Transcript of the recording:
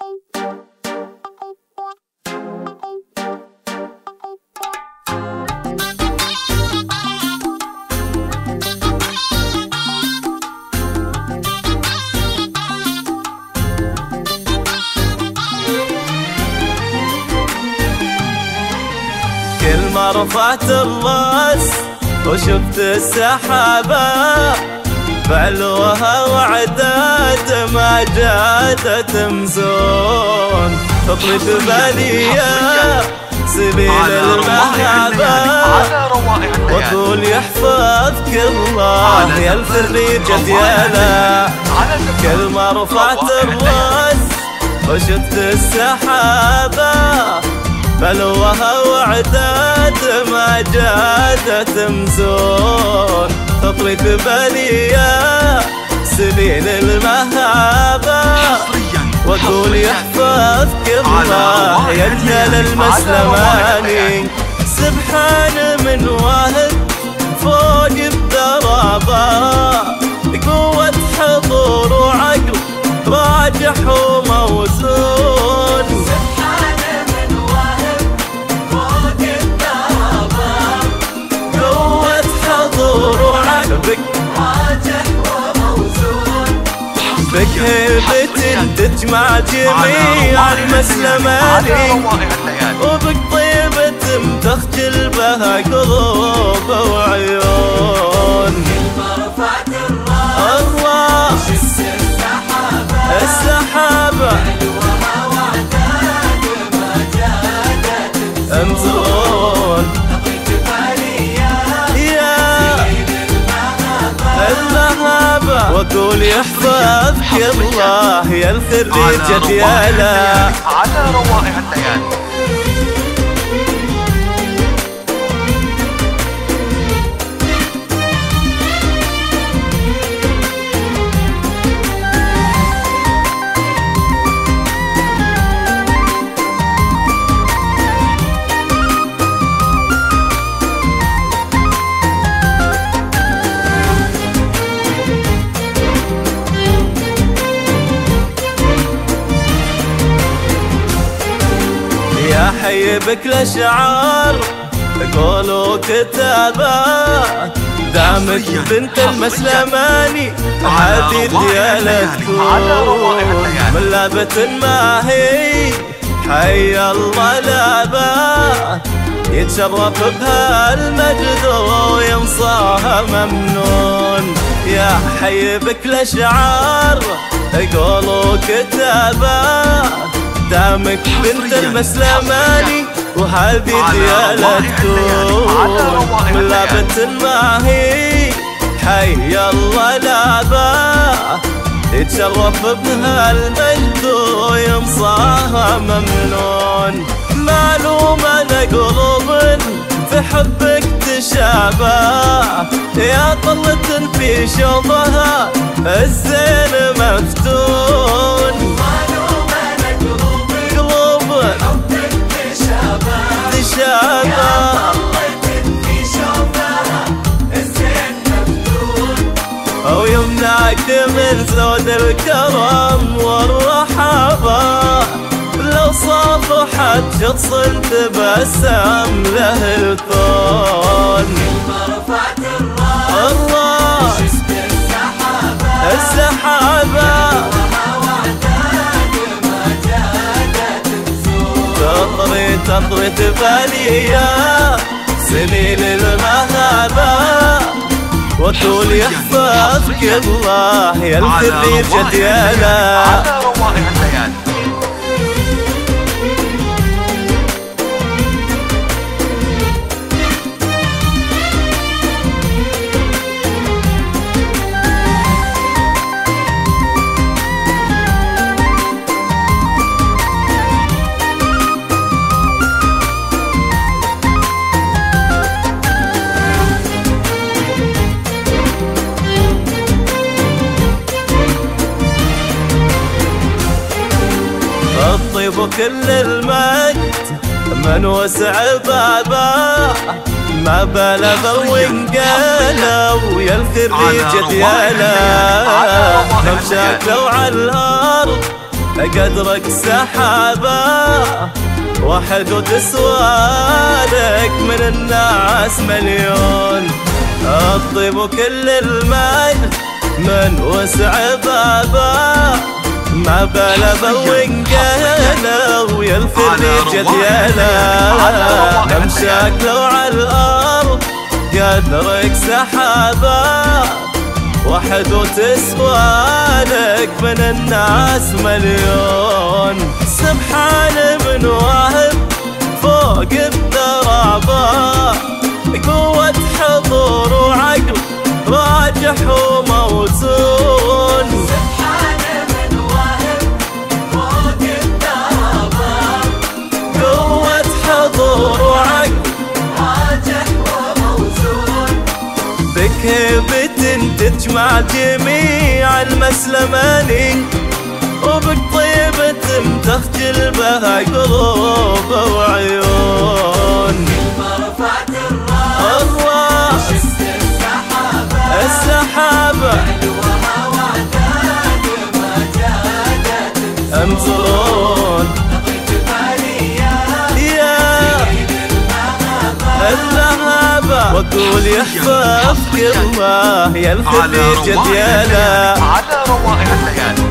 كل ما رفعت الراس وشفت السحابة بعلوها وعداد ما جادت تمزون تطلب باليا سبيل المهابة واقول يحفظك الله يا الفريجة ديالا. كل ما رفعت الراس وشفت السحابة بلوها وعداد ما جادت تمزون تطري في باليا سبيل المهابة واقول يحفظك الله يا رجال المسلماني. سبحان من واهب فوق الدرابة قوة حضور وعقل راجح وموزون. بك هيبة تجمع جميع المسلماني وبك طيبة تخجل بها قلوب وعيون. رفعت الراس السحابة امزون المهابة واقول يحفظك الله يا الخريجة ديالا. على روائع الليالي. يا حي بك الاشعار قولوا كتابات دامك بنت المسلماني عادي ديالة تكون من لابة ما هي حي الله لابا يتشرف بها المجد وينصاها ممنون. يا حي بك الاشعار قولوا كتابات دامك بنت المسلماني وهذه ديالة تكون من لابة ما هي حي الله لابا يتشرف بها المجد وينصاها ممنون. معلومة قلوب في حبك تشابه يا طلة في شوضها الزين مفتون. أو يمنعك من زود الكرم والرحابة لو صافحت شخص تبسم له الكون. رفعت الراس السحابة تطري تباليا سبيل المهابة وطول يحفظك الله يا الخريجة ديالا. على روائع الليالي. الطيب وكل المجد من وسع بابا ما بلغ وانقالوا يا الخريجة ديالا. لو شاكلوا على الأرض قدرك سحابة واحد وتسوالك من الناس مليون. الطيب وكل المال من وسع بابه، ما بلغ وانقاله ويلفت جدياله. امشاك لو على الارض قدرك سحابه واحد وتسوالك من الناس مليون. سبحان من واهب فوق الترابه، قوة حضور وعقل راجح وموزون. سبحان من واهب فوق الترابه، قوة حضور وعقل راجح وموزون. بك هيبة تجمع جميع المسلمين، وبك طيبة تخجل بها قلوب وعيون. رفعت الراس الله شفت السحابة حلوها وعداد ما جادت أمزون. لقيت باليا يا اللهابة وقول يحفظ كلمة يلفت جدياله. على روائع الليالي.